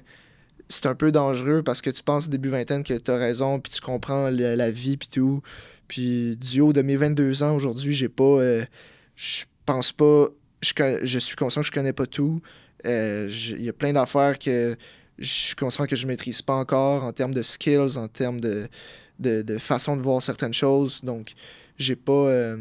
c'est un peu dangereux parce que tu penses début vingtaine que t'as raison, puis tu comprends la vie, puis tout. Puis du haut de mes 22 ans aujourd'hui, j'ai pas. Je pense pas. Je suis conscient que je connais pas tout. Il y a plein d'affaires que je suis conscient que je maîtrise pas encore en termes de skills, en termes de façon de voir certaines choses. Donc, j'ai pas.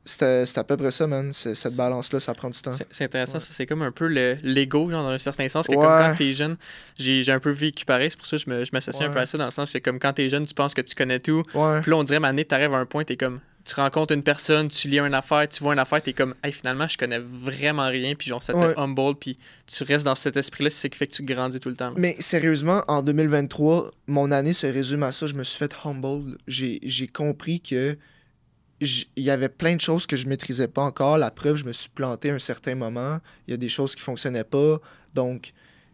C'est à peu près ça, man. Cette balance-là, ça prend du temps. C'est intéressant, Ouais. ça. C'est comme un peu l'ego, genre, dans un certain sens, que Ouais. comme quand t'es jeune, j'ai un peu vécu pareil, c'est pour ça que je m'associe un peu Ouais. à ça, dans le sens que comme quand t'es jeune, tu penses que tu connais tout. Ouais. Puis là, on dirait, mané, t'arrives à un point, t'es comme, tu rencontres une personne, tu lis une affaire, tu vois une affaire, t'es comme, hey, finalement, je connais vraiment rien, puis genre, ça te Ouais. humble, puis tu restes dans cet esprit-là, c'est ce qui fait que tu grandis tout le temps. Là. Mais sérieusement, en 2023, mon année se résume à ça. Je me suis fait humble. J'ai compris que il y avait plein de choses que je maîtrisais pas encore. La preuve, je me suis planté à un certain moment. Il y a des choses qui fonctionnaient pas. Donc,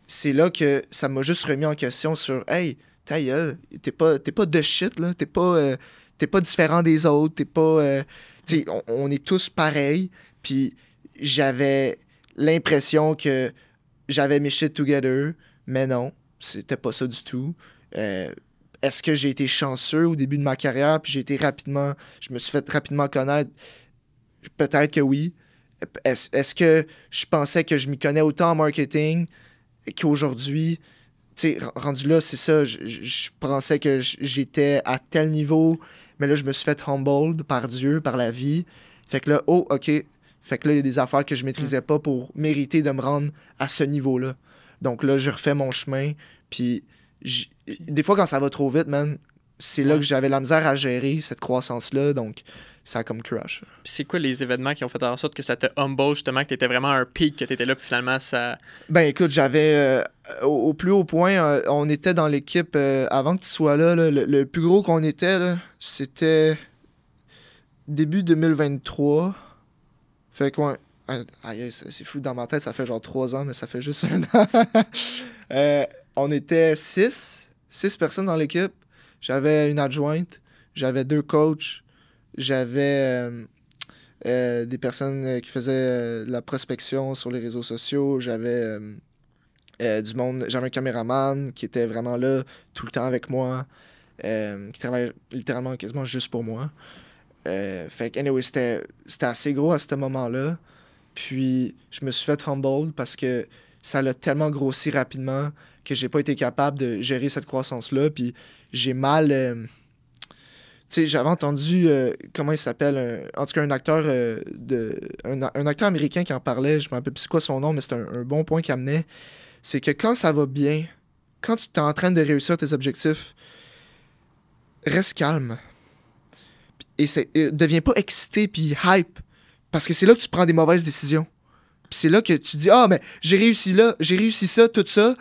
c'est là que ça m'a juste remis en question sur hey, ta gueule, t'es pas de shit, là. T'es pas différent des autres. T'es pas. Tu sais, on est tous pareils. Puis j'avais l'impression que j'avais mes shit together, mais non, c'était pas ça du tout. Euh, Est-ce que j'ai été chanceux au début de ma carrière, puis je me suis fait rapidement connaître? Peut-être que oui. Est-ce que je pensais que je m'y connais autant en marketing qu'aujourd'hui? Tu sais, rendu là, c'est ça, je pensais que j'étais à tel niveau, mais là, je me suis fait humbled par Dieu, par la vie. Fait que là, oh, OK. Fait que là, il y a des affaires que je maîtrisais pas pour mériter de me rendre à ce niveau-là. Donc là, je refais mon chemin, puis des fois, quand ça va trop vite, man, c'est là Ouais. que j'avais la misère à gérer cette croissance-là, donc ça a comme crash. Puis c'est quoi les événements qui ont fait en sorte que ça te humble, justement, que t'étais vraiment à un pic, que t'étais là, puis finalement, ça... Ben écoute, j'avais au plus haut point, on était dans l'équipe avant que tu sois là, le plus gros qu'on était, là, c'était début 2023. Fait que ouais. Aïe, c'est fou dans ma tête, ça fait genre 3 ans, mais ça fait juste un an. On était 6 personnes dans l'équipe. J'avais une adjointe, j'avais 2 coachs, j'avais des personnes qui faisaient de la prospection sur les réseaux sociaux, j'avais du monde, j'avais un caméraman qui était vraiment là tout le temps avec moi, qui travaillait littéralement quasiment juste pour moi. Fait que, anyway, c'était assez gros à ce moment-là. Puis, je me suis fait humble parce que ça l'a tellement grossi rapidement que j'ai pas été capable de gérer cette croissance-là. Puis, j'ai mal. Tu sais, j'avais entendu. Comment il s'appelle en tout cas, un acteur, un acteur américain qui en parlait. Je me rappelle plus c'est quoi son nom, mais c'est un bon point qu'il amenait. C'est que quand ça va bien, quand tu es en train de réussir tes objectifs, reste calme. Et deviens pas excité puis hype. Parce que c'est là que tu prends des mauvaises décisions. Puis c'est là que tu dis ah, ben, j'ai réussi ça, tout ça.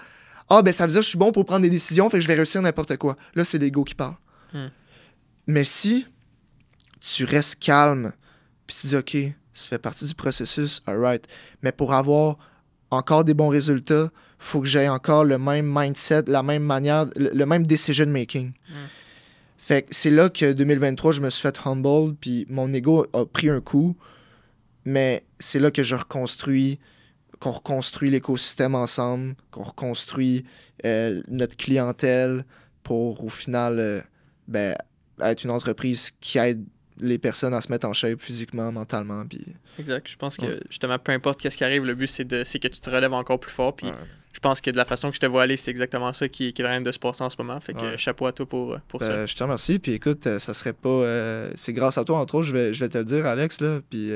Ah, ben, ça veut dire que je suis bon pour prendre des décisions, fait que je vais réussir n'importe quoi. Là, c'est l'ego qui parle. Mais si tu restes calme, puis tu dis ok, ça fait partie du processus, alright. Mais pour avoir encore des bons résultats, faut que j'aie encore le même mindset, la même manière, le même decision making. Fait que c'est là que 2023, je me suis fait humble, puis mon ego a pris un coup. Mais c'est là que je reconstruis qu'on reconstruit l'écosystème ensemble, qu'on reconstruit notre clientèle pour, au final, être une entreprise qui aide les personnes à se mettre en shape physiquement, mentalement. Puis... Exact. Je pense que, justement, peu importe qu'est-ce qui arrive, le but, c'est que tu te relèves encore plus fort. Puis je pense que de la façon que je te vois aller, c'est exactement ça qui est en train de se passer en ce moment. Fait que chapeau à toi pour ça. Je te remercie. Puis écoute, ça serait pas... c'est grâce à toi, entre autres, je vais te le dire, Alex, là. Puis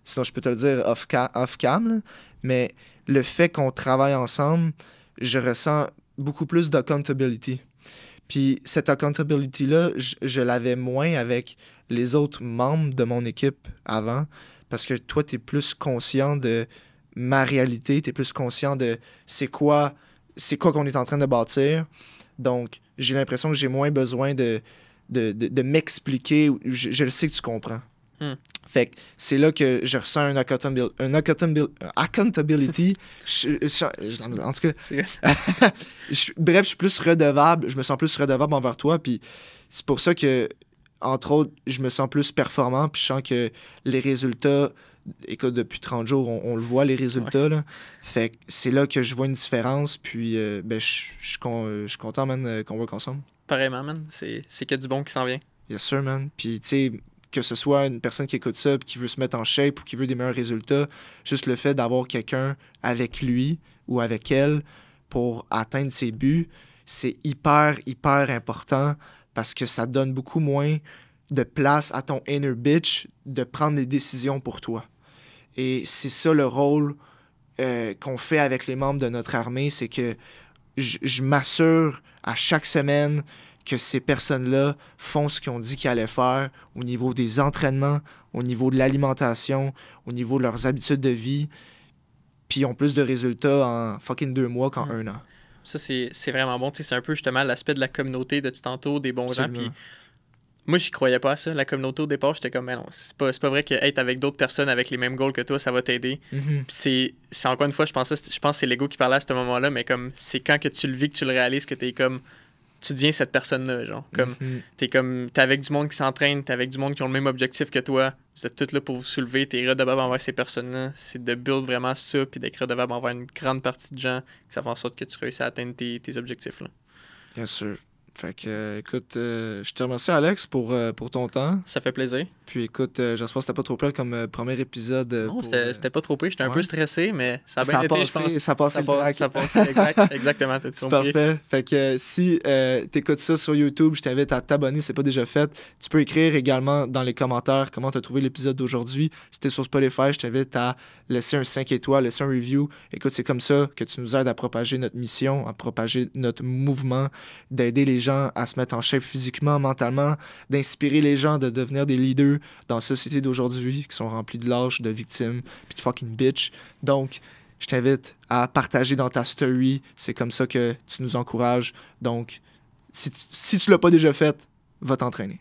sinon, je peux te le dire off-cam, là. Mais le fait qu'on travaille ensemble, je ressens beaucoup plus d'accountability. Puis cette accountability-là, je l'avais moins avec les autres membres de mon équipe avant, parce que toi, tu es plus conscient de ma réalité, tu es plus conscient de c'est quoi qu'on est en train de bâtir. Donc, j'ai l'impression que j'ai moins besoin de m'expliquer. Je le sais que tu comprends. Fait que c'est là que je ressens un accountability. En tout cas, bref, je suis plus redevable. Je me sens plus redevable envers toi. Puis c'est pour ça que, entre autres, je me sens plus performant. Puis je sens que les résultats, écoute, depuis 30 jours, on le voit, les résultats. Là. Fait que c'est là que je vois une différence. Puis je suis content, man, qu'on work ensemble. Pareillement, man. C'est que du bon qui s'en vient. Yes, sir, man. Puis, tu sais, que ce soit une personne qui écoute ça, qui veut se mettre en shape ou qui veut des meilleurs résultats, juste le fait d'avoir quelqu'un avec lui ou avec elle pour atteindre ses buts, c'est hyper, hyper important parce que ça donne beaucoup moins de place à ton inner bitch de prendre des décisions pour toi. Et c'est ça le rôle qu'on fait avec les membres de notre armée, c'est que je m'assure à chaque semaine que ces personnes-là font ce qu'ils ont dit qu'ils allaient faire au niveau des entraînements, au niveau de l'alimentation, au niveau de leurs habitudes de vie, puis ils ont plus de résultats en fucking 2 mois qu'en 1 an. Ça, c'est vraiment bon. T'sais, c'est un peu justement l'aspect de la communauté de tantôt, des bons gens. Puis moi, j'y croyais pas à ça. La communauté au départ, j'étais comme, mais non, c'est pas vrai qu'être avec d'autres personnes avec les mêmes goals que toi, ça va t'aider. Puis c'est encore une fois, je pense que c'est l'ego qui parlait à ce moment-là, mais comme c'est quand que tu le vis, que tu le réalises, que t'es comme... tu deviens cette personne-là, genre. Comme, t'es avec du monde qui s'entraîne, t'es avec du monde qui ont le même objectif que toi. Vous êtes tous là pour vous soulever, t'es redevable envers ces personnes-là. C'est de build vraiment ça, puis d'être redevable envers une grande partie de gens, que ça fait en sorte que tu réussis à atteindre tes objectifs, là. Bien sûr. Fait que, écoute, je te remercie, Alex, pour ton temps. Ça fait plaisir. Puis, écoute, j'espère que c'était pas trop pire comme premier épisode. Non, c'était pas trop pire. J'étais un peu stressé, mais ça a bien été, je pense. Ça passait Exactement. C'est parfait. Fait que si t'écoutes ça sur YouTube, je t'invite à t'abonner si c'est pas déjà fait. Tu peux écrire également dans les commentaires comment t'as trouvé l'épisode d'aujourd'hui. Si t'es sur Spotify, je t'invite à laisser un 5 étoiles, laisser un review. Écoute, c'est comme ça que tu nous aides à propager notre mission, à propager notre mouvement, d'aider les gens à se mettre en shape physiquement, mentalement, d'inspirer les gens de devenir des leaders dans la société d'aujourd'hui qui sont remplis de lâches, de victimes, puis de fucking bitch. Donc, je t'invite à partager dans ta story. C'est comme ça que tu nous encourages. Donc, si tu l'as pas déjà fait, va t'entraîner.